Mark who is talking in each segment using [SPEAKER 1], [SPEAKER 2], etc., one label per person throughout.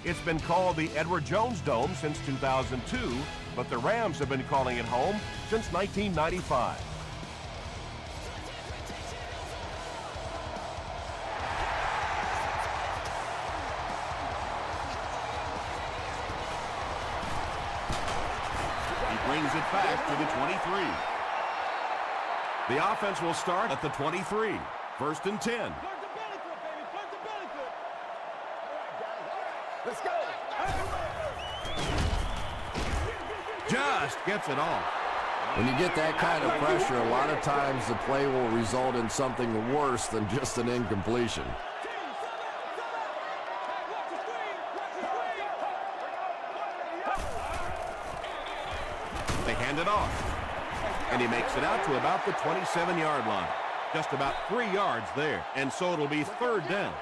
[SPEAKER 1] It's been called the Edward Jones Dome since 2002, but the Rams have been calling it home since 1995. He brings it back to the 23. The offense will start at the 23. First and 10.
[SPEAKER 2] Let's go.
[SPEAKER 1] Just gets it off.
[SPEAKER 3] When you get that kind of pressure, a lot of times the play will result in something worse than just an incompletion.
[SPEAKER 1] They hand it off. And he makes it out to about the 27-yard line. Just about 3 yards there. And so it'll be third down.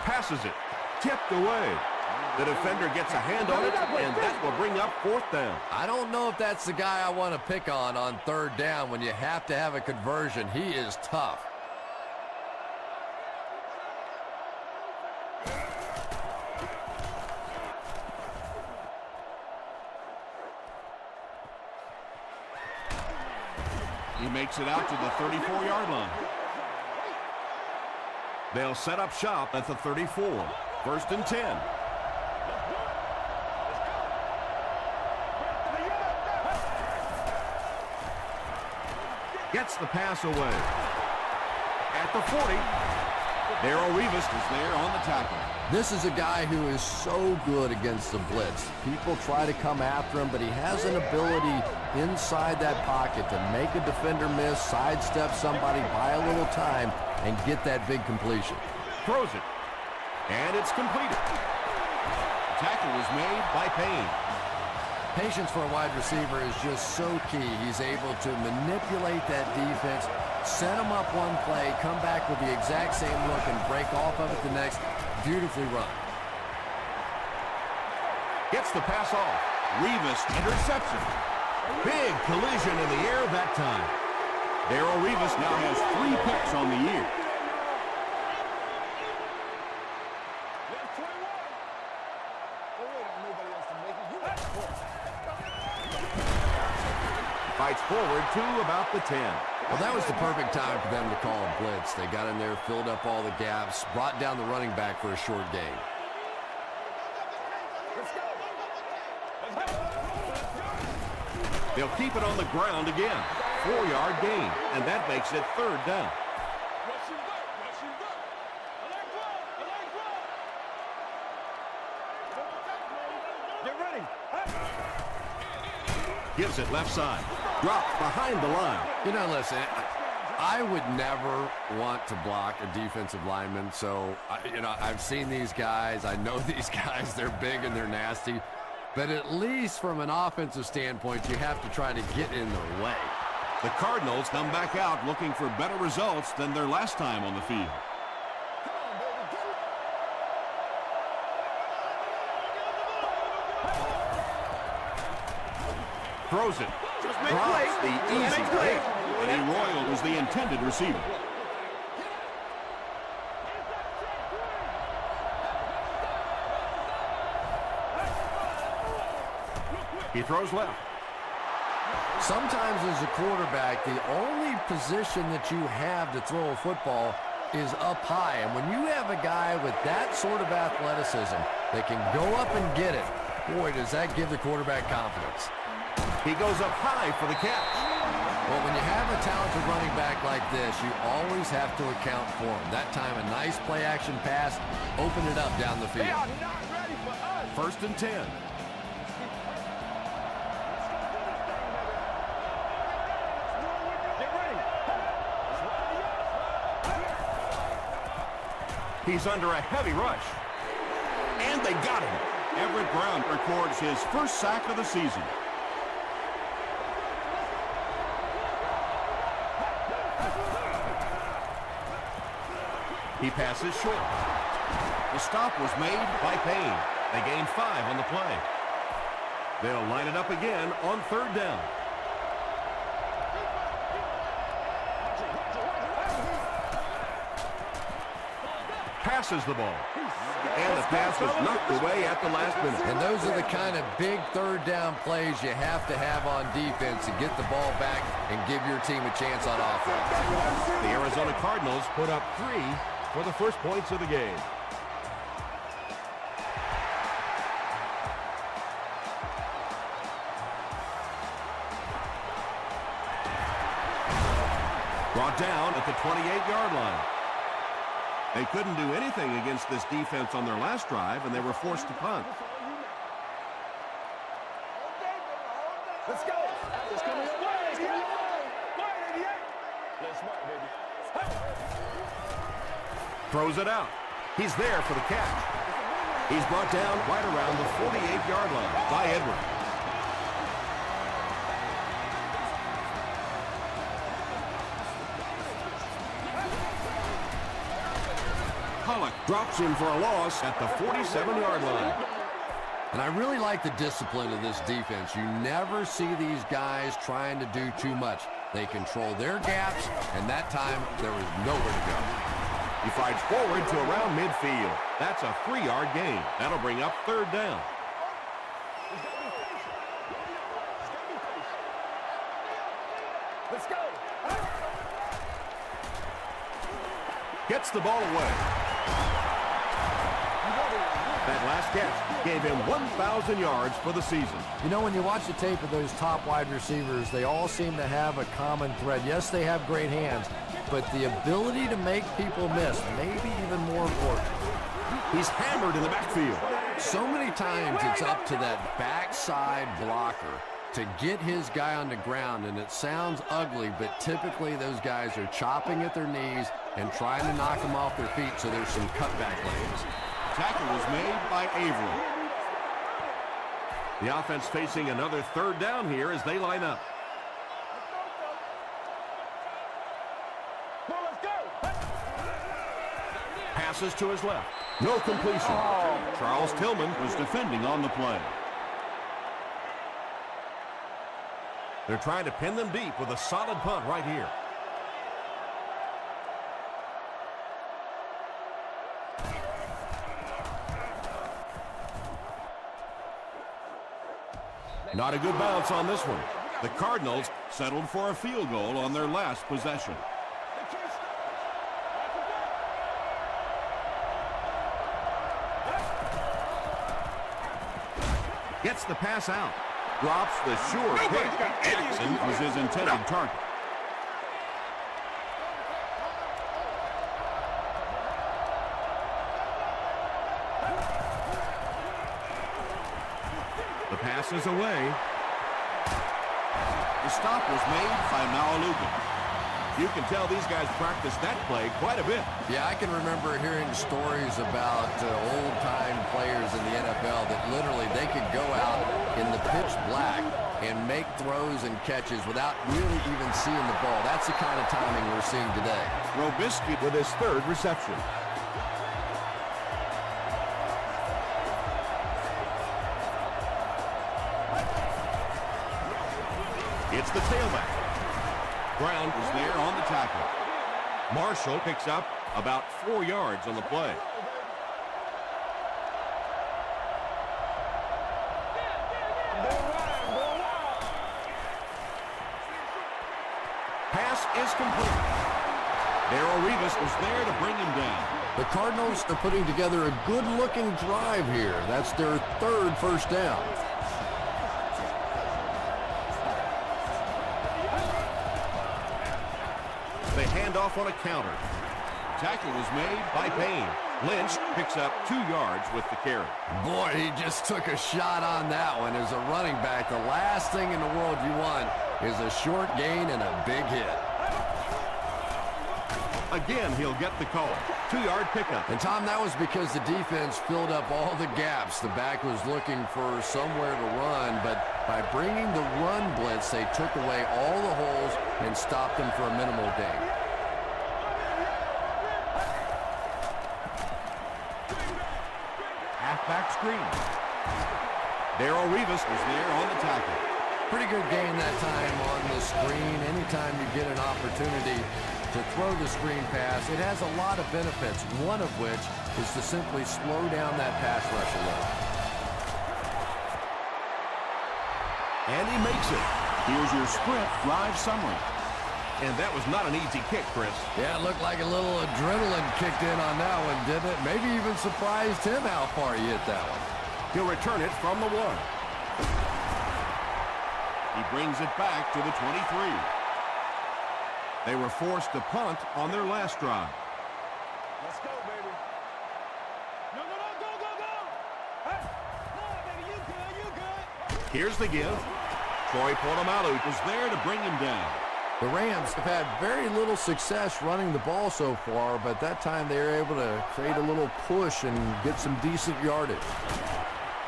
[SPEAKER 1] Passes it. Tipped away. The defender gets a hand on it, and that will bring up fourth down.
[SPEAKER 3] I don't know if that's the guy I want to pick on third down when you have to have a conversion. He is tough.
[SPEAKER 1] He makes it out to the 34-yard line. They'll set up shop at the 34. First and 10. Gets the pass away. At the 40. Darrelle Revis is there on the tackle.
[SPEAKER 3] This is a guy who is so good against the blitz. People try to come after him, but he has an ability inside that pocket to make a defender miss, sidestep somebody, buy a little time, and get that big completion.
[SPEAKER 1] Throws it. And it's completed. The tackle was made by Payne.
[SPEAKER 3] Patience for a wide receiver is just so key. He's able to manipulate that defense, set them up one play, come back with the exact same look, and break off of it the next. Beautifully run.
[SPEAKER 1] Gets the pass off. Revis interception. Big collision in the air that time. Darrelle Revis now has 3 picks on the year. Fights forward to about the 10.
[SPEAKER 3] Well, that was the perfect time for them to call a blitz. They got in there, filled up all the gaps, brought down the running back for a short gain.
[SPEAKER 1] They'll keep it on the ground again. 4-yard gain, and that makes it third down. Gives it left side. Dropped behind the line.
[SPEAKER 3] You know, listen, I would never want to block a defensive lineman. So, I've seen these guys. I know these guys. They're big and they're nasty. But at least from an offensive standpoint, you have to try to get in their way.
[SPEAKER 1] The Cardinals come back out looking for better results than their last time on the field. Throws it. Drops the easy pick. And he roiled was the intended receiver. He throws left.
[SPEAKER 3] Sometimes as a quarterback, the only position that you have to throw a football is up high. And when you have a guy with that sort of athleticism that can go up and get it, boy, does that give the quarterback confidence.
[SPEAKER 1] He goes up high for the catch.
[SPEAKER 3] Well, when you have a talented running back like this, you always have to account for him. That time, a nice play-action pass, open it up down the field.
[SPEAKER 2] They are not ready for us.
[SPEAKER 1] First and 10. He's under a heavy rush. And they got him. Everett Brown records his first sack of the season. He passes short. The stop was made by Payne. They gain 5 on the play. They'll line it up again on third down. passes the ball. And the pass was knocked away at the last minute.
[SPEAKER 3] And those are the kind of big third down plays you have to have on defense to get the ball back and give your team a chance on offense.
[SPEAKER 1] The Arizona Cardinals put up 3 for the first points of the game. Brought down at the 28-yard line. They couldn't do anything against this defense on their last drive, and they were forced to punt.
[SPEAKER 2] Let's go. It's coming your way. It's coming your way. Wide 88. Let's mark, baby.
[SPEAKER 1] Throws it out. He's there for the catch. He's brought down right around the 48-yard line by Edwards. Drops him for a loss at the 47-yard line.
[SPEAKER 3] And I really like the discipline of this defense. You never see these guys trying to do too much. They control their gaps, and that time there was nowhere to go.
[SPEAKER 1] He fights forward to around midfield. That's a 3-yard gain. That'll bring up third down.
[SPEAKER 2] Let's go.
[SPEAKER 1] Gets the ball away. That last catch gave him 1,000 yards for the season.
[SPEAKER 4] You know, when you watch the tape of those top wide receivers, they all seem to have a common thread. Yes, they have great hands, but the ability to make people miss, maybe even more important.
[SPEAKER 1] He's hammered in the backfield.
[SPEAKER 3] So many times it's up to that backside blocker to get his guy on the ground, and it sounds ugly, but typically those guys are chopping at their knees and trying to knock them off their feet, so there's some cutback lanes.
[SPEAKER 1] Tackle was made by Averill. The offense facing another third down here as they line up. Passes to his left. No completion. Charles Tillman was defending on the play. They're trying to pin them deep with a solid punt right here. Not a good bounce on this one. The Cardinals settled for a field goal on their last possession. Gets the pass out. Drops the sure pick. Jackson was his intended target. The pass is away. The stop was made by Malaluga. You can tell these guys practice that play quite a bit.
[SPEAKER 3] Yeah, I can remember hearing stories about old-time players in the NFL that literally they could go out in the pitch black and make throws and catches without really even seeing the ball. That's the kind of timing we're seeing today.
[SPEAKER 1] Robisky with his third reception. It's the tailback. Brown was there on the tackle. Marshall picks up about 4 yards on the play. Pass is complete. Darrell Rivas was there to bring him down.
[SPEAKER 3] The Cardinals are putting together a good-looking drive here. That's their third first down.
[SPEAKER 1] They hand off on a counter. Tackle was made by Payne. Lynch picks up 2 yards with the carry.
[SPEAKER 3] Boy, he just took a shot on that one. As a running back, the last thing in the world you want is a short gain and a big hit.
[SPEAKER 1] Again, he'll get the call. 2-yard pickup.
[SPEAKER 3] And, Tom, that was because the defense filled up all the gaps. The back was looking for somewhere to run, but by bringing the run blitz, they took away all the holes and stopped them for a minimal gain.
[SPEAKER 1] Halfback screen. Darrell Rivas was there on the tackle.
[SPEAKER 4] Pretty good gain that time on the screen. Anytime you get an opportunity to throw the screen pass, it has a lot of benefits, one of which is to simply slow down that pass rush a little.
[SPEAKER 1] And he makes it.
[SPEAKER 5] Here's your sprint drive summary.
[SPEAKER 1] And that was not an easy kick, Chris.
[SPEAKER 4] Yeah, it looked like a little adrenaline kicked in on that one, didn't it? Maybe even surprised him how far he hit that one.
[SPEAKER 1] He'll return it from the 1. He brings it back to the 23. They were forced to punt on their last drive.
[SPEAKER 2] Let's go, baby. No, go. Hey, no, baby, you good.
[SPEAKER 1] Here's the give. Troy Polamalu was there to bring him down.
[SPEAKER 4] The Rams have had very little success running the ball so far, but that time they were able to create a little push and get some decent yardage.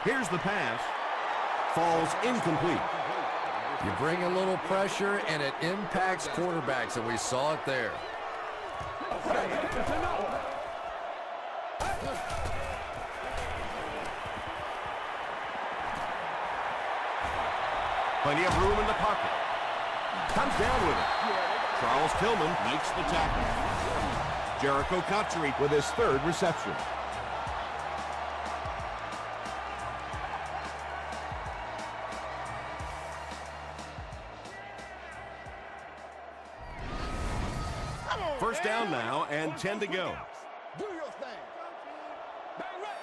[SPEAKER 1] Here's the pass. Falls incomplete.
[SPEAKER 4] You bring a little pressure, and it impacts quarterbacks, and we saw it there.
[SPEAKER 1] Plenty of room in the pocket. Comes down with it. Charles Tillman makes the tackle. Jericho Cotchery with his 3rd reception. First down now and 10 to go.
[SPEAKER 2] Do your thing. Bang right.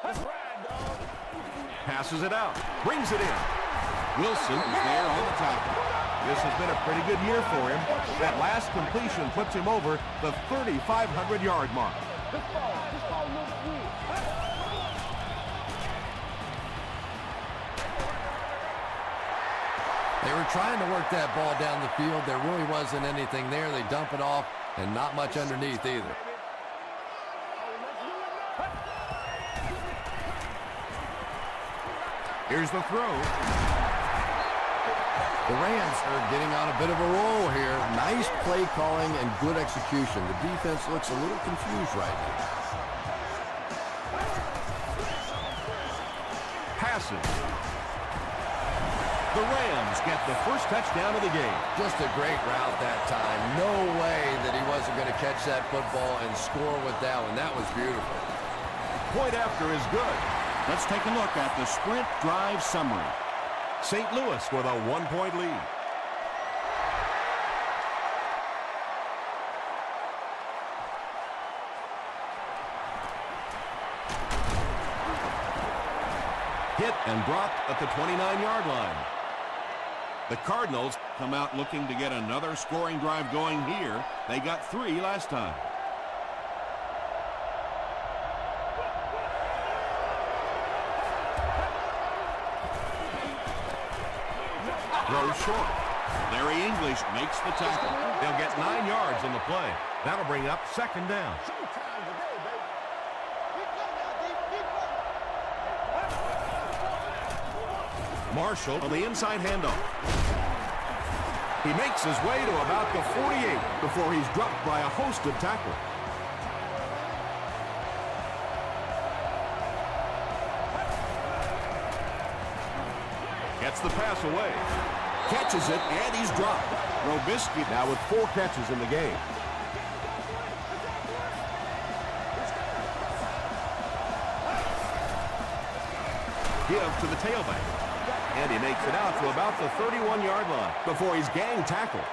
[SPEAKER 2] That's right, dog.
[SPEAKER 1] Passes it out. Brings it in. Wilson is there on the tackle. This has been a pretty good year for him. That last completion puts him over the 3,500-yard mark.
[SPEAKER 2] This ball looks good.
[SPEAKER 4] They were trying to work that ball down the field. There really wasn't anything there. They dump it off, and not much underneath either.
[SPEAKER 1] Here's the throw.
[SPEAKER 4] The Rams are getting on a bit of a roll here. Nice play calling and good execution. The defense looks a little confused right now.
[SPEAKER 1] Passes. The Rams get the first touchdown of the game.
[SPEAKER 4] Just a great route that time. No way that he wasn't going to catch that football and score with that one. That was beautiful.
[SPEAKER 1] Point after is good.
[SPEAKER 5] Let's take a look at the sprint drive summary.
[SPEAKER 1] St. Louis with a 1-point lead. Hit and dropped at the 29-yard line. The Cardinals come out looking to get another scoring drive going here. They got 3 last time. Throws short. Larry English makes the tackle. They'll get 9 yards in the play. That'll bring up 2nd down. Marshall on the inside handoff. He makes his way to about the 48 before he's dropped by a host of tacklers. Gets the pass away. Catches it, and he's dropped. Robisky now with 4 catches in the game. Give to the tailback. And he makes it out to about the 31-yard line before he's gang tackled.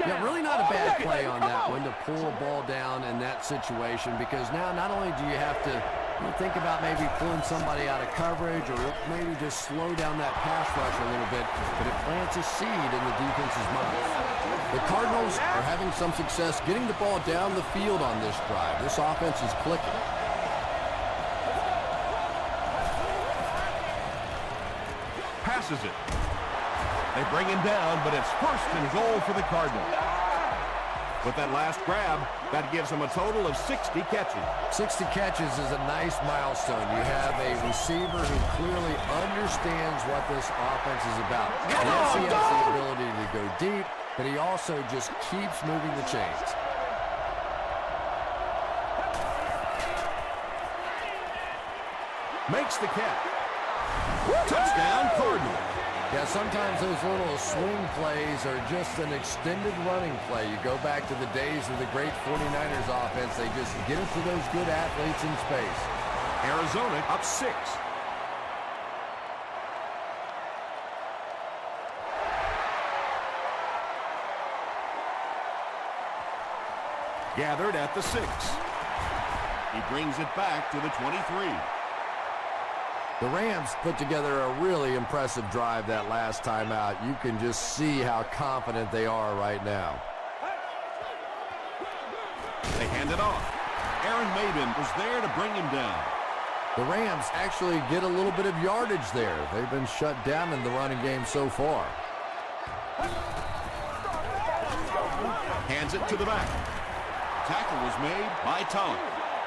[SPEAKER 4] Yeah, really not a bad play on that one to pull a ball down in that situation, because now not only do you have to think about maybe pulling somebody out of coverage or maybe just slow down that pass rush a little bit, but it plants a seed in the defense's mind. The Cardinals are having some success getting the ball down the field on this drive. This offense is clicking.
[SPEAKER 1] Passes it. They bring him down, but it's 1st and goal for the Cardinals. With that last grab, That gives him a total of 60 catches.
[SPEAKER 4] 60 catches is a nice milestone. You have a receiver who clearly understands what this offense is about. Yes, he has the ability to go deep, but he also just keeps moving the chains.
[SPEAKER 1] Makes the catch. Touchdown, Cardinals.
[SPEAKER 4] Yeah, sometimes those little swing plays are just an extended running play. You go back to the days of the great 49ers offense. They just get it to those good athletes in space.
[SPEAKER 1] Arizona up 6. Gathered at the 6.
[SPEAKER 5] He brings it back to the 23.
[SPEAKER 4] The Rams put together a really impressive drive that last time out. You can just see how confident they are right now.
[SPEAKER 1] They hand it off.
[SPEAKER 5] Aaron Maben was there to bring him down.
[SPEAKER 4] The Rams actually get a little bit of yardage there. They've been shut down in the running game so far.
[SPEAKER 1] Hands it to the back.
[SPEAKER 5] Tackle was made by Tulloch.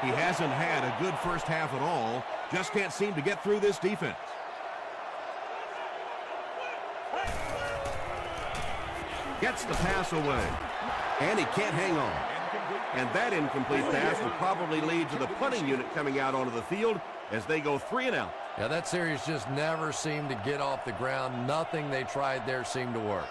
[SPEAKER 1] He hasn't had a good first half at all. Just can't seem to get through this defense. Gets the pass away. And he can't hang on. And that incomplete pass will probably lead to the punting unit coming out onto the field as they go 3 and out.
[SPEAKER 4] Yeah, that series just never seemed to get off the ground. Nothing they tried there seemed to work.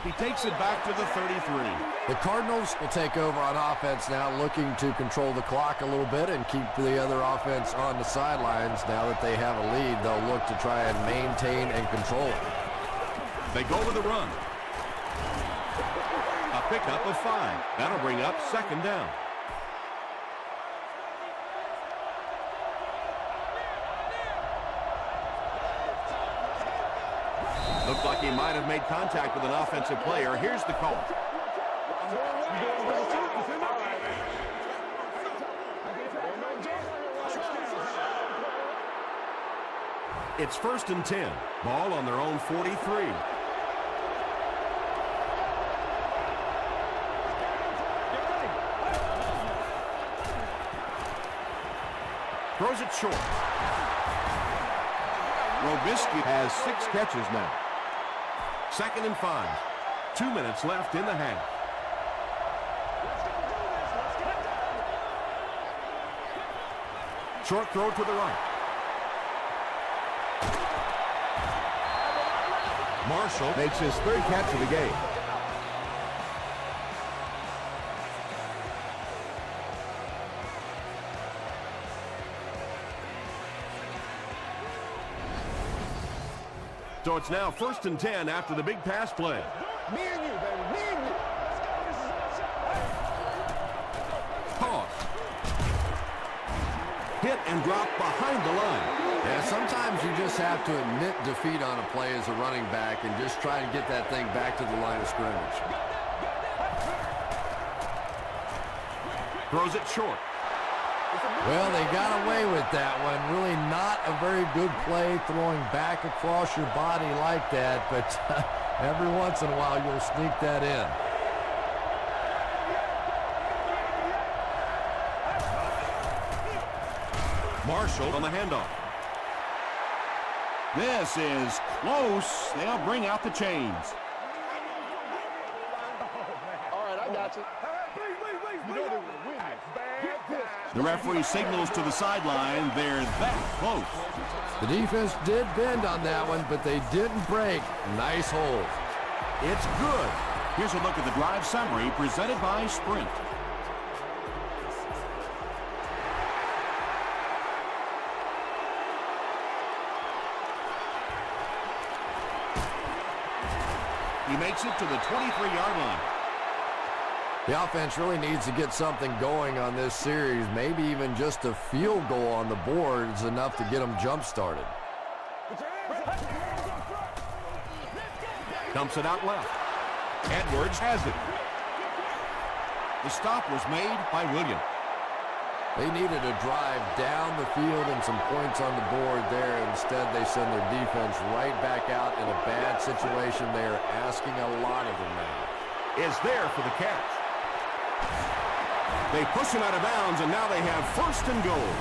[SPEAKER 1] He takes it back to the 33.
[SPEAKER 4] The Cardinals will take over on offense now, looking to control the clock a little bit and keep the other offense on the sidelines. Now that they have a lead, they'll look to try and maintain and control it.
[SPEAKER 1] They go with the run. A pickup of 5. That'll bring up 2nd down. Looked like he might have made contact with an offensive player. Here's the call. It's 1st and 10. Ball on their own 43. Throws it short. Robisky has 6 catches now. 2nd and 5. 2 minutes left in the half. Short throw to the right. Marshall makes his 3rd catch of the game. So it's now 1st and 10 after the big pass play.
[SPEAKER 2] Me and you, baby. Me and you.
[SPEAKER 1] Toss. Hit and drop behind the line.
[SPEAKER 4] Yeah, sometimes you just have to admit defeat on a play as a running back and just try and get that thing back to the line of scrimmage.
[SPEAKER 1] Throws it short.
[SPEAKER 4] Well, they got away with that one. Really not a very good play throwing back across your body like that, but every once in a while you'll sneak that in.
[SPEAKER 1] Marshall on the handoff.
[SPEAKER 5] This is close. They'll bring out the chains.
[SPEAKER 2] All right, I got you. You know they were winning.
[SPEAKER 5] The referee signals to the sideline. They're that close.
[SPEAKER 4] The defense did bend on that one, but they didn't break. Nice hold.
[SPEAKER 5] It's good. Here's a look at the drive summary presented by Sprint. He makes it to the 23-yard line.
[SPEAKER 4] The offense really needs to get something going on this series. Maybe even just a field goal on the board is enough to get them jump-started.
[SPEAKER 1] Dumps it out left. Edwards has it.
[SPEAKER 5] The stop was made by Williams.
[SPEAKER 4] They needed a drive down the field and some points on the board there. Instead, they send their defense right back out in a bad situation. They are asking a lot of them now.
[SPEAKER 1] Is there for the catch. They push him out of bounds, and now they have first and goal.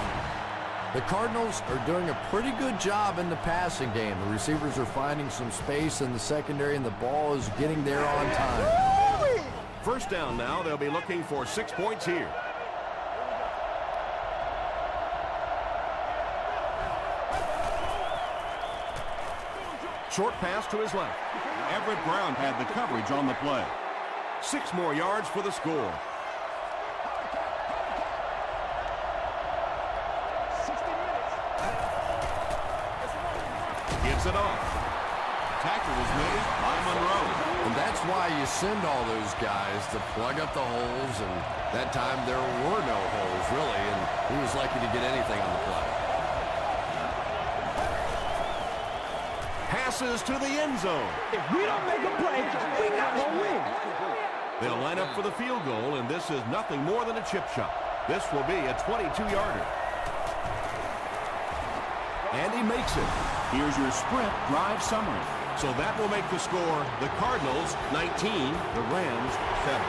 [SPEAKER 4] The Cardinals are doing a pretty good job in the passing game. The receivers are finding some space in the secondary, and the ball is getting there on time.
[SPEAKER 1] First down now. They'll be looking for 6 points here. Short pass to his left.
[SPEAKER 5] Everett Brown had the coverage on the play.
[SPEAKER 1] 6 more yards for the score.
[SPEAKER 2] 60 minutes.
[SPEAKER 1] Gets it off.
[SPEAKER 5] Tackle was made by Monroe.
[SPEAKER 4] And that's why you send all those guys to plug up the holes, and that time there were no holes, really, and he was lucky to get anything on the play.
[SPEAKER 1] Passes to the end zone.
[SPEAKER 2] If we don't make a play, we not gonna win.
[SPEAKER 1] They'll line up for the field goal, and this is nothing more than a chip shot. This will be a 22-yarder. And he makes it.
[SPEAKER 5] Here's your sprint drive summary.
[SPEAKER 1] So that will make the score the Cardinals 19, the Rams 7.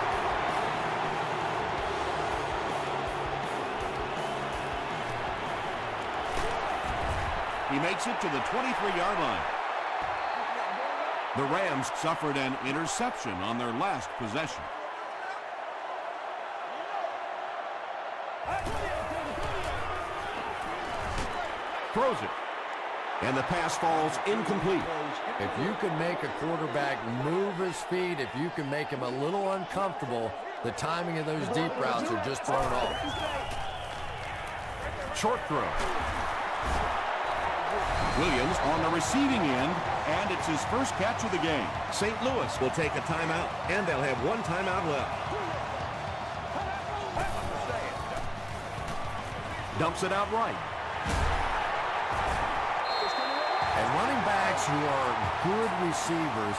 [SPEAKER 5] He makes it to the 23-yard line. The Rams suffered an interception on their last possession.
[SPEAKER 1] Throws it. And the pass falls incomplete.
[SPEAKER 4] If you can make a quarterback move his feet, if you can make him a little uncomfortable, the timing of those deep routes are just thrown off.
[SPEAKER 1] Short throw.
[SPEAKER 5] Williams on the receiving end, and it's his first catch of the game.
[SPEAKER 1] St. Louis will take a timeout, and they'll have 1 timeout left. Dumps it out right.
[SPEAKER 4] And running backs who are good receivers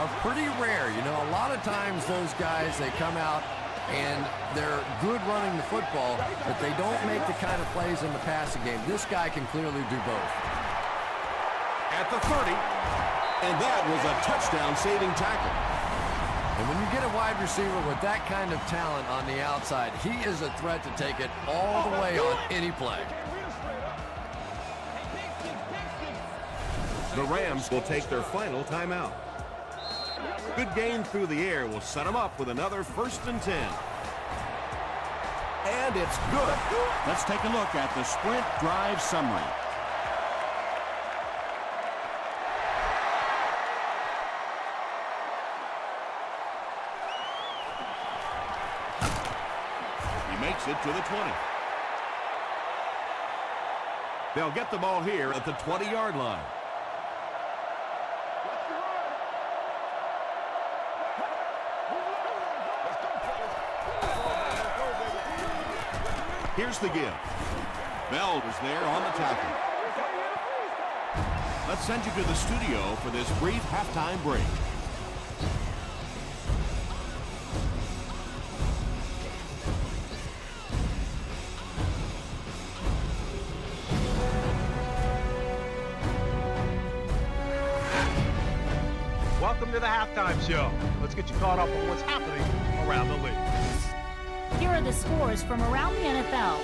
[SPEAKER 4] are pretty rare. You know, a lot of times those guys, they come out and they're good running the football, but they don't make the kind of plays in the passing game. This guy can clearly do both.
[SPEAKER 1] At the 30, and that was a touchdown-saving tackle.
[SPEAKER 4] And when you get a wide receiver with that kind of talent on the outside, he is a threat to take it all the way on any play.
[SPEAKER 1] The Rams will take their final timeout. Good gain through the air will set them up with another 1st and 10. And it's good.
[SPEAKER 5] Let's take a look at the sprint drive summary. He makes it to the 20.
[SPEAKER 1] They'll get the ball here at the 20-yard line. Here's the give. Bell was there on the tackle. Let's send you to the studio for this brief halftime break.
[SPEAKER 6] Welcome to the halftime show. Let's get you caught up on what's happening around the league.
[SPEAKER 7] Here are the scores from around the NFL.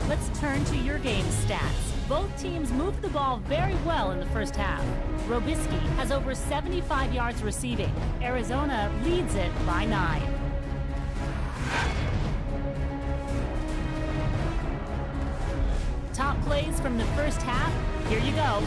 [SPEAKER 7] Let's turn to your game stats. Both teams moved the ball very well in the first half. Robisky has over 75 yards receiving. Arizona leads it by 9. Top plays from the first half. Here you go.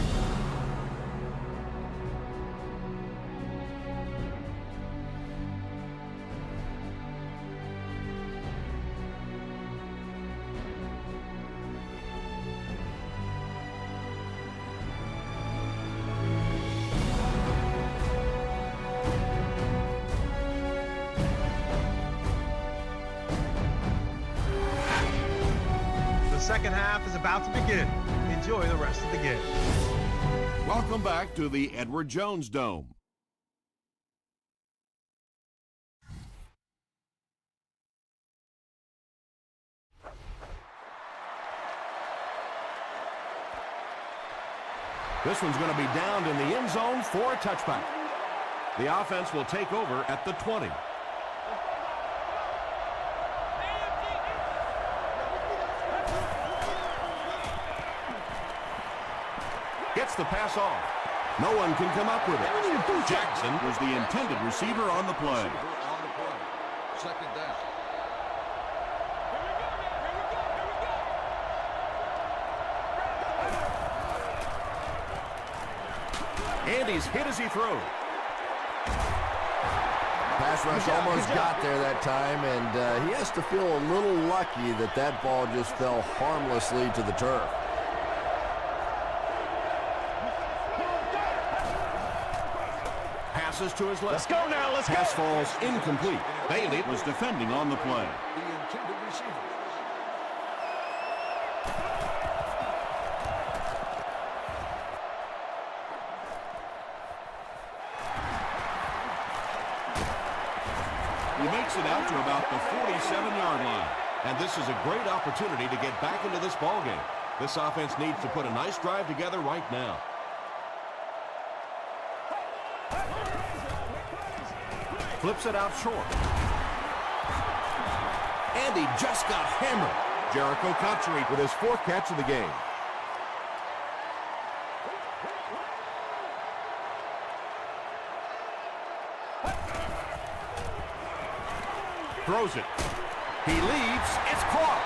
[SPEAKER 6] second half is about to begin. Enjoy the rest of the game.
[SPEAKER 5] Welcome back to the Edward Jones Dome.
[SPEAKER 1] This one's going to be downed in the end zone for a touchback. The offense will take over at the 20. Gets the pass off. No one can come up with it.
[SPEAKER 5] Jackson was the intended receiver on the play.
[SPEAKER 3] Second down.
[SPEAKER 1] And he's hit as he throws.
[SPEAKER 4] Pass rush almost got there that time, and he has to feel a little lucky that that ball just fell harmlessly to the turf.
[SPEAKER 1] Passes to his left.
[SPEAKER 2] Let's go now. Let's go.
[SPEAKER 5] Pass falls incomplete. Bailey was defending on the play. He makes it out to about the 47-yard line.
[SPEAKER 1] And this is a great opportunity to get back into this ballgame. This offense needs to put a nice drive together right now. Flips it out short. And he just got hammered. Jericho Cotchery with his 4th catch of the game. Throws it. He leaps. It's caught.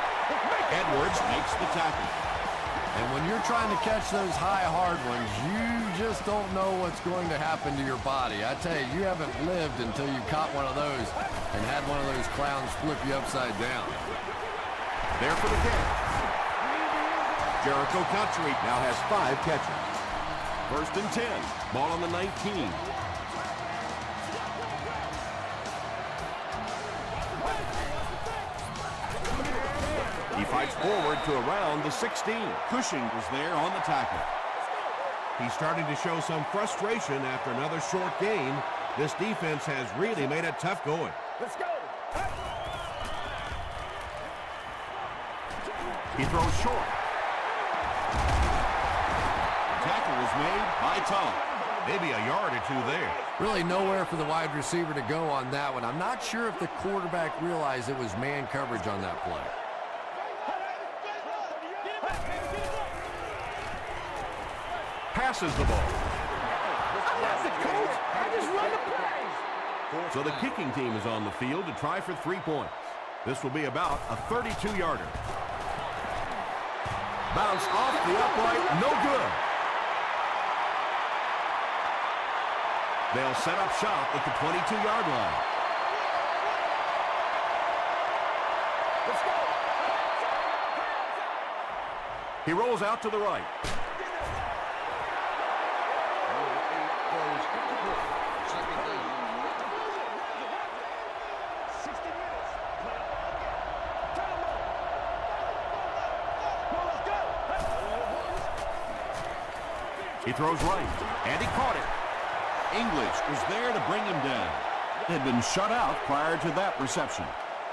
[SPEAKER 5] Edwards makes the tackle.
[SPEAKER 4] And when you're trying to catch those high, hard ones, you just don't know what's going to happen to your body. I tell you, you haven't lived until you caught one of those and had one of those clowns flip you upside down.
[SPEAKER 1] There for the catch. Jericho Cotchery now has 5 catches. 1st and 10. Ball on the 19. He fights forward to around the 16.
[SPEAKER 5] Cushing was there on the tackle.
[SPEAKER 1] He's starting to show some frustration after another short game. This defense has really made it tough going.
[SPEAKER 2] Let's go.
[SPEAKER 1] He throws short.
[SPEAKER 5] Tackle was made by Tom.
[SPEAKER 1] Maybe a yard or 2 there.
[SPEAKER 4] Really nowhere for the wide receiver to go on that one. I'm not sure if the quarterback realized it was man coverage on that play.
[SPEAKER 1] Passes the ball.
[SPEAKER 2] That's it, coach. I just run the play.
[SPEAKER 1] So the kicking team is on the field to try for 3 points. This will be about a 32-yarder. Bounce off the upright, no good. They'll set up shop at the 22-yard line.
[SPEAKER 2] Let's go.
[SPEAKER 1] He rolls out to the right. He throws right, and he caught it.
[SPEAKER 5] English was there to bring him down. Had been shut out prior to that reception.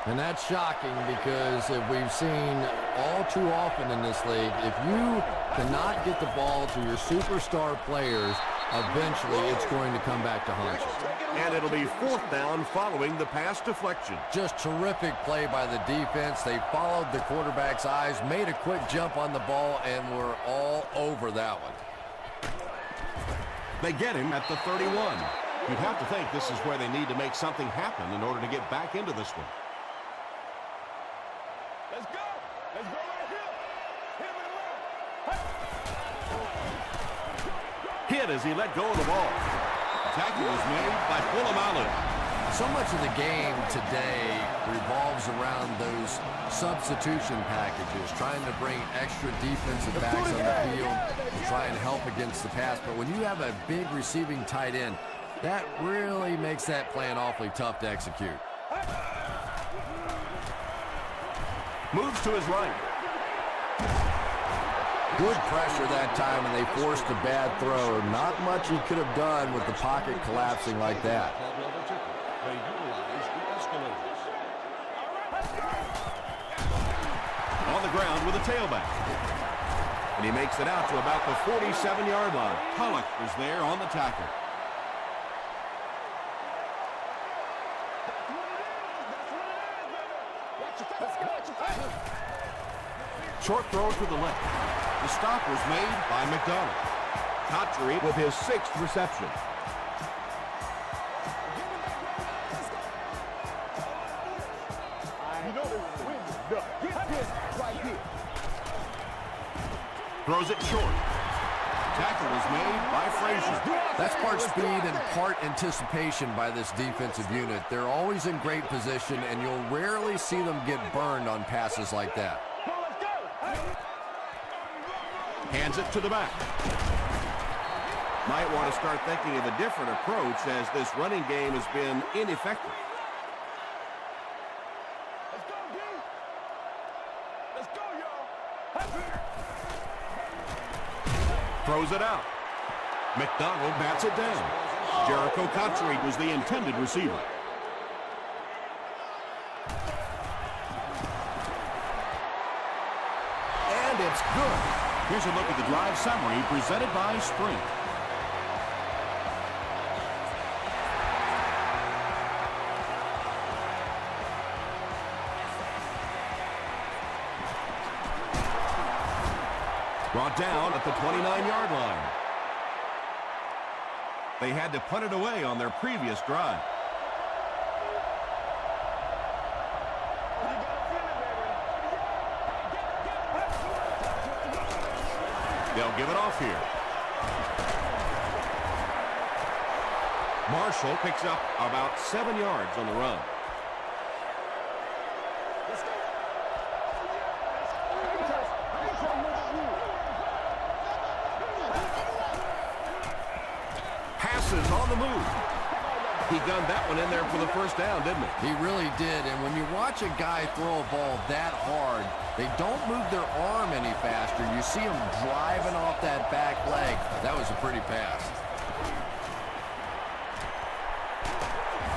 [SPEAKER 4] And that's shocking because if we've seen all too often in this league, if you cannot get the ball to your superstar players, eventually it's going to come back to haunt you.
[SPEAKER 1] And it'll be 4th down following the pass deflection.
[SPEAKER 4] Just terrific play by the defense. They followed the quarterback's eyes, made a quick jump on the ball, and were all over that one.
[SPEAKER 1] They get him at the 31. You'd have to think this is where they need to make something happen in order to get back into this one.
[SPEAKER 2] Let's go. Let's go right here.
[SPEAKER 1] Hit as he let go of the ball.
[SPEAKER 5] Tackle was made by Polamalu.
[SPEAKER 4] So much of the game today revolves around those substitution packages, trying to bring extra defensive backs on the field to try and help against the pass. But when you have a big receiving tight end, that really makes that plan awfully tough to execute.
[SPEAKER 1] Moves to his right.
[SPEAKER 4] Good pressure that time, and they forced a bad throw. Not much he could have done with the pocket collapsing like that.
[SPEAKER 5] On the ground with a tailback.
[SPEAKER 1] And he makes it out to about the 47-yard line.
[SPEAKER 5] Pollock is there on the tackle.
[SPEAKER 1] Short throw to the left.
[SPEAKER 5] The stop was made by McDonald.
[SPEAKER 1] Cotchery with his 6th reception.
[SPEAKER 5] Throws it short. Tackle was made by Frazier.
[SPEAKER 4] That's part speed and part anticipation by this defensive unit. They're always in great position, and you'll rarely see them get burned on passes like that.
[SPEAKER 5] Hands it to the back.
[SPEAKER 1] Might want to start thinking of a different approach as this running game has been ineffective.
[SPEAKER 5] Throws it out. McDonald bats it down. Jericho Cotchery was the intended receiver.
[SPEAKER 1] And it's good.
[SPEAKER 5] Here's a look at the drive summary presented by Sprint.
[SPEAKER 1] Brought down at the 29-yard line. They had to punt it away on their previous drive. They'll give it off here. Marshall picks up about 7 yards on the run. Passes on the move. He gunned that one in there for the first down, didn't he?
[SPEAKER 4] He really did, and when you watch a guy throw a ball that hard, they don't move their arm any faster. You see him driving off that back leg. That was a pretty pass.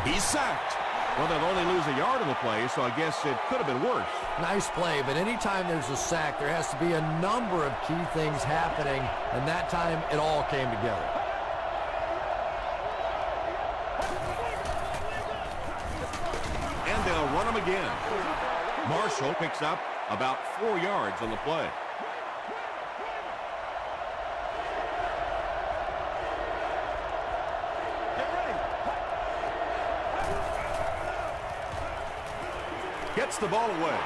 [SPEAKER 1] He's sacked. Well, they'll only lose a yard on the play, so I guess it could have been worse.
[SPEAKER 4] Nice play, but anytime there's a sack, there has to be a number of key things happening, and that time it all came together.
[SPEAKER 1] And they'll run him again. Marshall picks up about 4 yards on the play. Gets the ball away.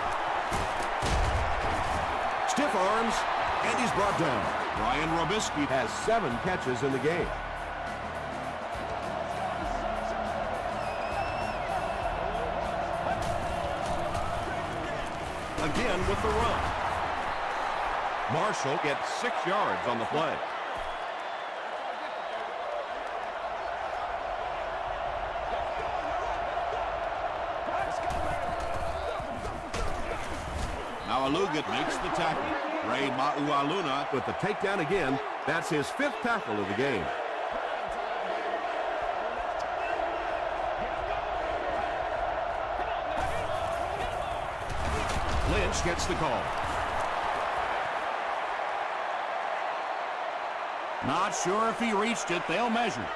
[SPEAKER 1] Stiff arms, and he's brought down.
[SPEAKER 5] Ryan Robisky
[SPEAKER 1] Has 7 catches in the game. Again with the run. Marshall gets 6 yards on the play.
[SPEAKER 5] Now Alugat makes the tackle. Ray Maualuna
[SPEAKER 1] With the takedown again, that's his 5th tackle of the game. Lynch gets the call.
[SPEAKER 5] not sure if he reached it. They'll measure.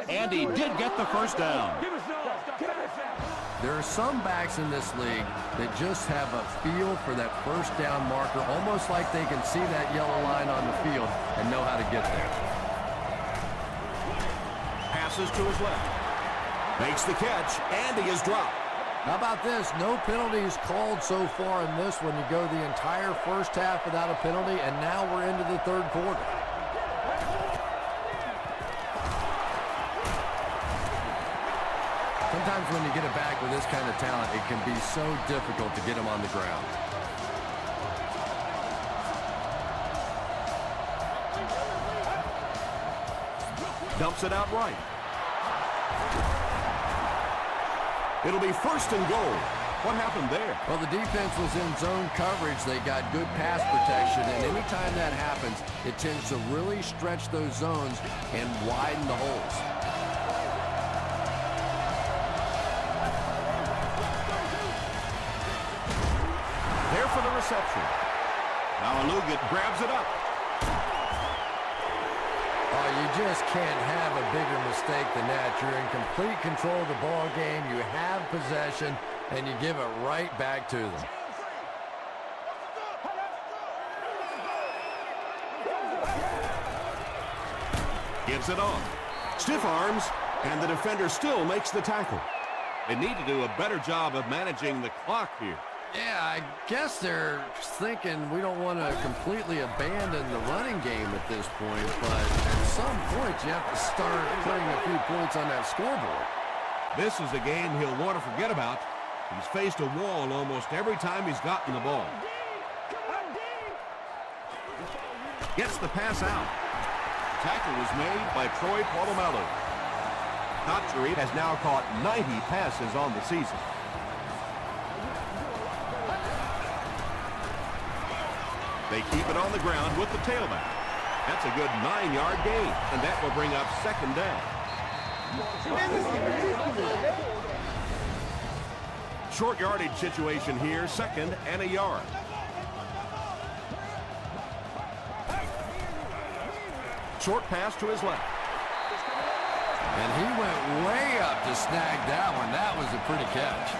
[SPEAKER 5] And he did get the first down.
[SPEAKER 4] There are some backs in this league that just have a feel for that first down marker, almost like they can see that yellow line on the field and know how to get there.
[SPEAKER 1] Passes to his left. Makes the catch, and he is dropped.
[SPEAKER 4] How about this? No penalties called so far in this one. You go the entire first half without a penalty, and now we're into the third quarter. Sometimes when you get it back with this kind of talent, it can be so difficult to get him on the ground.
[SPEAKER 1] Dumps it out right.
[SPEAKER 5] It'll be first and goal. What happened there?
[SPEAKER 4] Well, the defense was in zone coverage. They got good pass protection, and anytime that happens, it tends to really stretch those zones and widen the holes.
[SPEAKER 5] There for the reception. Now Alugat grabs it up.
[SPEAKER 4] Oh, you just can't have a bigger mistake than that. You're in complete control of the ball game. You have possession, and you give it right back to them.
[SPEAKER 5] Gives it on. Stiff arms, and the defender still makes the tackle. They need to do a better job of managing the clock here.
[SPEAKER 4] Yeah, I guess they're thinking we don't want to completely abandon the running game at this point, but at some point you have to start putting a few points on that scoreboard.
[SPEAKER 5] This is a game he'll want to forget about. He's faced a wall almost every time he's gotten the ball. Gets the pass out. Tackle was made by Troy Polamalu.
[SPEAKER 1] Notchery has now caught 90 passes on the season.
[SPEAKER 5] They keep it on the ground with the tailback. That's a good 9-yard gain, and that will bring up second down. Short yardage situation here, second and a yard. Short pass to his left.
[SPEAKER 4] And he went way up to snag that one. That was a pretty catch.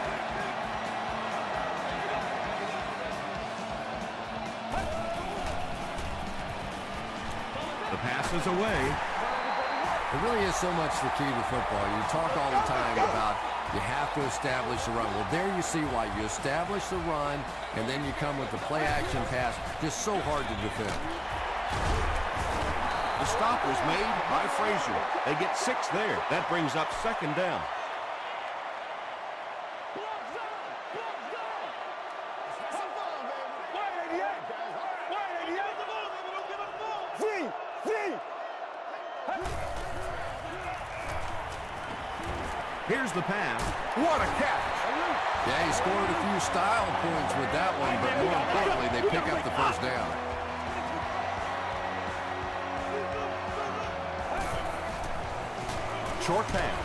[SPEAKER 5] The pass is away.
[SPEAKER 4] It really is so much the key to football. You talk all the time about you have to establish the run. Well, there you see why. You establish the run, and then you come with the play-action pass. Just so hard to defend.
[SPEAKER 5] The stop was made by Frazier. They get 6 there. That brings up second down. Here's the pass. What a catch!
[SPEAKER 4] Yeah, he scored a few style points with that one, but more importantly, they pick up the first down.
[SPEAKER 5] Short pass.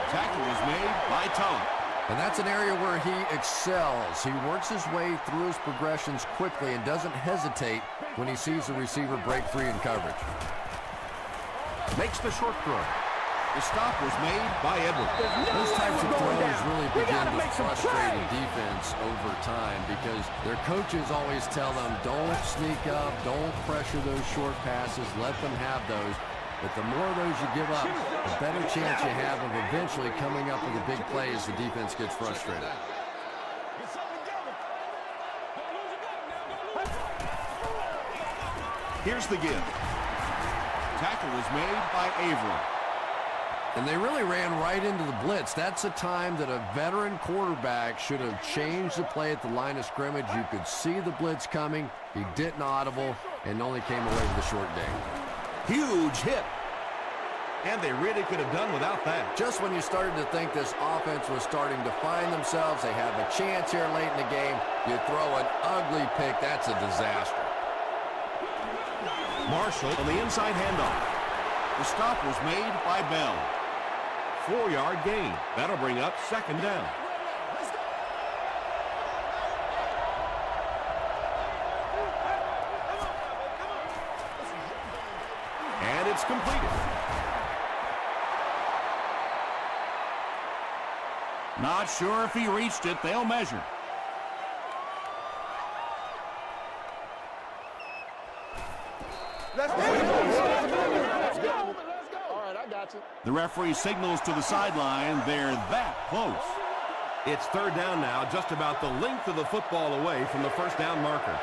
[SPEAKER 5] Tackle is made by Tom.
[SPEAKER 4] And that's an area where he excels. He works his way through his progressions quickly and doesn't hesitate when he sees the receiver break free in coverage.
[SPEAKER 5] Makes the short throw. The stop was made by Edwards.
[SPEAKER 4] Those types of throws really begin to frustrate a defense over time because their coaches always tell them, don't sneak up, don't pressure those short passes, let them have those. But the more of those you give up, the better chance you have of eventually coming up with a big play as the defense gets frustrated.
[SPEAKER 5] Here's the give. Tackle was made by Averill.
[SPEAKER 4] And they really ran right into the blitz. That's a time that a veteran quarterback should have changed the play at the line of scrimmage. You could see the blitz coming. He didn't audible and only came away with a short gain.
[SPEAKER 5] Huge hit. And they really could have done without that.
[SPEAKER 4] Just when you started to think this offense was starting to find themselves, they have a chance here late in the game, you throw an ugly pick. That's a disaster.
[SPEAKER 5] Marshall on the inside handoff. The stop was made by Bell. 4-yard gain. That'll bring up second down. And it's completed. Not sure if he reached it. They'll measure.
[SPEAKER 2] Let's go. All right, I got you.
[SPEAKER 5] The referee signals to the sideline. They're that close. It's third down now, just about the length of the football away from the first down marker.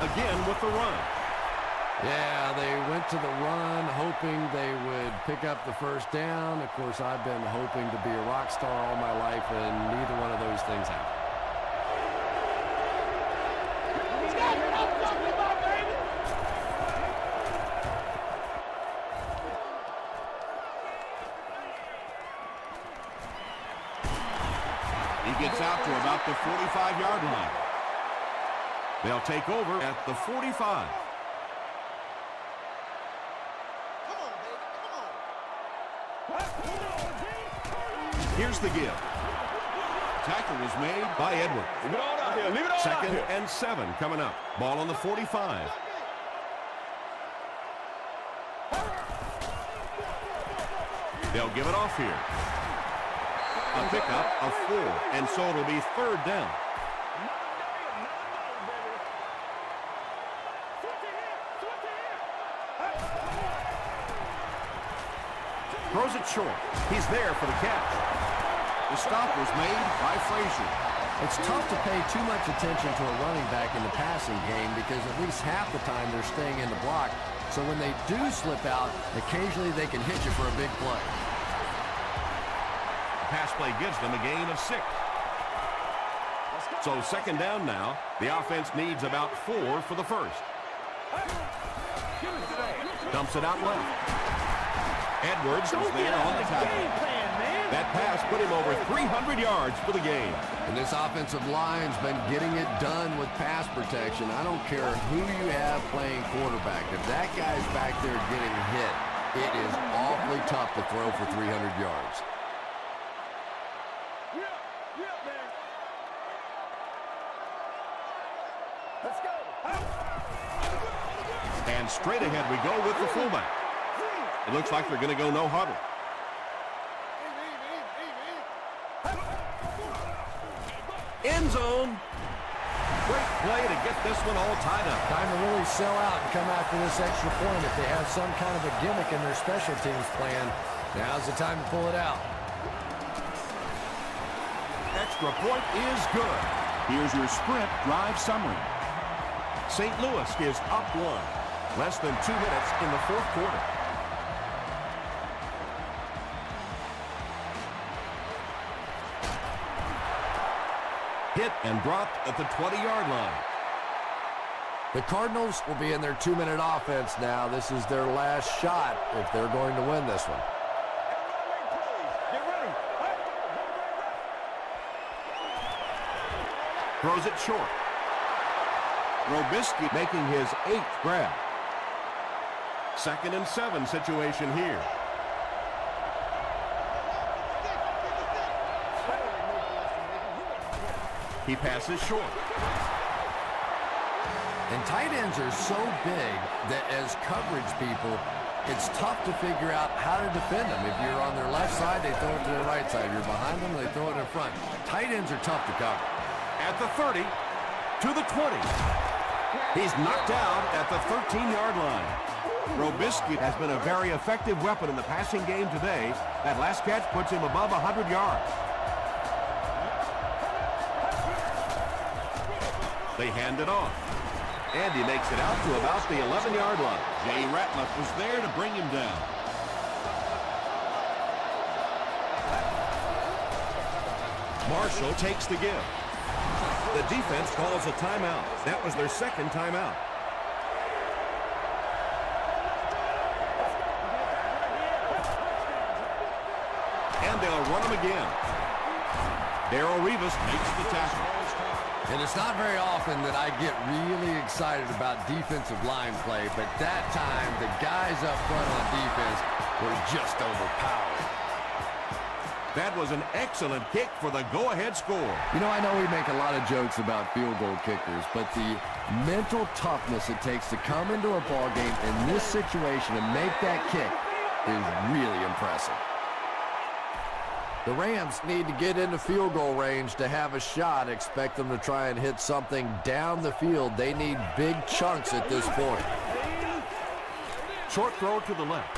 [SPEAKER 5] Again with the run.
[SPEAKER 4] Yeah, they went to the run, hoping they would pick up the first down. Of course, I've been hoping to be a rock star all my life, and neither one of those things happened.
[SPEAKER 5] He gets out to about the 45-yard line. They'll take over at the 45. Here's the give. Tackle was made by Edwards.
[SPEAKER 2] Leave it all out here. Leave it all out
[SPEAKER 5] Second
[SPEAKER 2] here.
[SPEAKER 5] and 7 coming up. Ball on the 45. They'll give it off here. A pickup of 4, and so it'll be 3rd down. Throws it short. He's there for the catch. The stop was made by Frazier.
[SPEAKER 4] It's tough to pay too much attention to a running back in the passing game because at least half the time they're staying in the block. So when they do slip out, occasionally they can hit you for a big play.
[SPEAKER 5] Pass play gives them a gain of 6. So 2nd down now. The offense needs about 4 for the first. Dumps it out left. Edwards is there on the tackle. That pass put him over 300 yards for the game.
[SPEAKER 4] And this offensive line's been getting it done with pass protection. I don't care who you have playing quarterback. If that guy's back there getting hit, it is awfully tough to throw for 300 yards.
[SPEAKER 2] Let's go.
[SPEAKER 5] And straight ahead we go with the fullback. It looks like they're going to go no huddle. End zone. Great play to get this one all tied up.
[SPEAKER 4] Time to really sell out and come after this extra point. If they have some kind of a gimmick in their special teams plan, now's the time to pull it out.
[SPEAKER 5] Extra point is good. Here's your sprint drive summary. St. Louis is up 1. Less than 2 minutes in the 4th quarter. Hit and dropped at the 20-yard line.
[SPEAKER 4] The Cardinals will be in their 2-minute offense now. This is their last shot if they're going to win this one.
[SPEAKER 2] Get ready.
[SPEAKER 5] Throws it short. Robisky making his 8th grab. 2nd and 7 situation here. He passes short.
[SPEAKER 4] And tight ends are so big that as coverage people, it's tough to figure out how to defend them. If you're on their left side, they throw it to their right side. If you're behind them, they throw it in front. Tight ends are tough to cover.
[SPEAKER 5] At the 30, to the 20. He's knocked out at the 13-yard line. Robisky has been a very effective weapon in the passing game today. That last catch puts him above 100 yards. They hand it off. And he makes it out to about the 11-yard line. Jay Ratliff was there to bring him down. Marshall takes the give. The defense calls a timeout. That was their 2nd timeout. And they'll run him again. Darrell Rivas makes the tackle.
[SPEAKER 4] And it's not very often that I get really excited about defensive line play, but that time the guys up front on defense were just overpowered.
[SPEAKER 5] That was an excellent kick for the go-ahead score.
[SPEAKER 4] You know, I know we make a lot of jokes about field goal kickers, but the mental toughness it takes to come into a ball game in this situation and make that kick is really impressive. The Rams need to get into field goal range to have a shot. Expect them to try and hit something down the field. They need big chunks at this point.
[SPEAKER 5] Short throw to the left.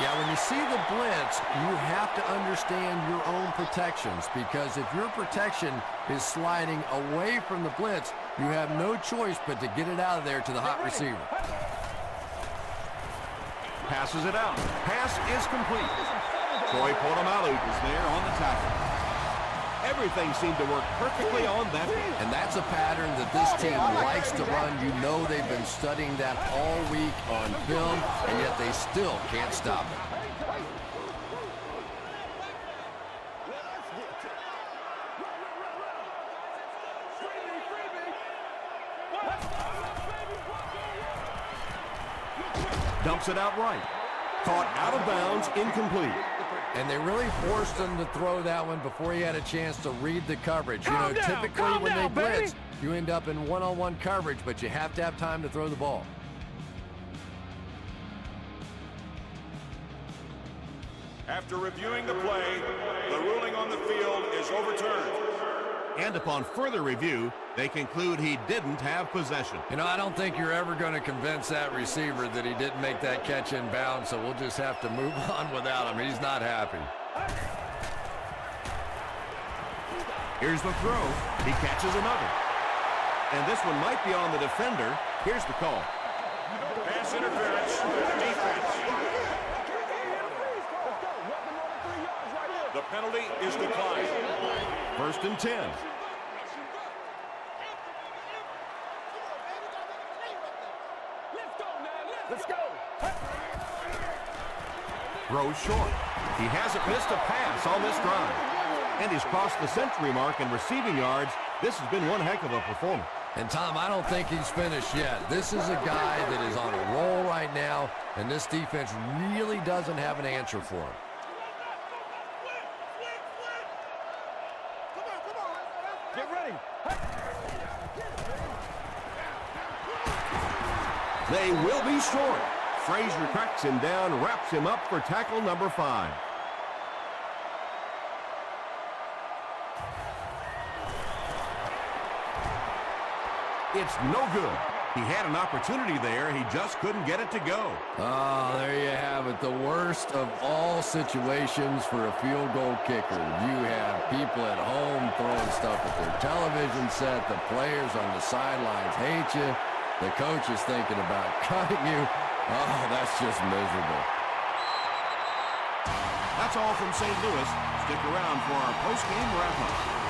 [SPEAKER 4] Yeah, when you see the blitz, you have to understand your own protections, because if your protection is sliding away from the blitz, you have no choice but to get it out of there to the hot receiver.
[SPEAKER 5] Passes it out. Pass is complete. Troy Polamalu is there on the tackle. Everything seemed to work perfectly on that.
[SPEAKER 4] And that's a pattern that this team likes to run. You know they've been studying that all week on film, and yet they still can't stop it.
[SPEAKER 5] Dumps it out right. Caught out of bounds, incomplete.
[SPEAKER 4] And they really forced him to throw that one before he had a chance to read the coverage. You know, typically when they blitz, you end up in one-on-one coverage, but you have to have time to throw the ball.
[SPEAKER 1] After reviewing the play, the ruling on the field is overturned.
[SPEAKER 5] And upon further review, they conclude he didn't have possession.
[SPEAKER 4] You know, I don't think you're ever going to convince that receiver that he didn't make that catch in bounds, so we'll just have to move on without him. He's not happy.
[SPEAKER 5] Here's the throw. He catches another. And this one might be on the defender. Here's the call.
[SPEAKER 1] Pass interference. Defense. The penalty is declined.
[SPEAKER 5] 1st and 10.
[SPEAKER 2] Let's go.
[SPEAKER 5] Throws short. He hasn't missed a pass on this drive. And he's crossed the century mark in receiving yards. This has been one heck of a performance.
[SPEAKER 4] And, Tom, I don't think he's finished yet. This is a guy that is on a roll right now, and this defense really doesn't have an answer for him.
[SPEAKER 2] Get ready.
[SPEAKER 5] They will be short. Frazier tracks him down, wraps him up for tackle number 5. It's no good. He had an opportunity there. He just couldn't get it to go.
[SPEAKER 4] Oh, there you have it. The worst of all situations for a field goal kicker. You have people at home throwing stuff at their television set. The players on the sidelines hate you. The coach is thinking about cutting you. Oh, that's just miserable.
[SPEAKER 5] That's all from St. Louis. Stick around for our post-game wrap-up.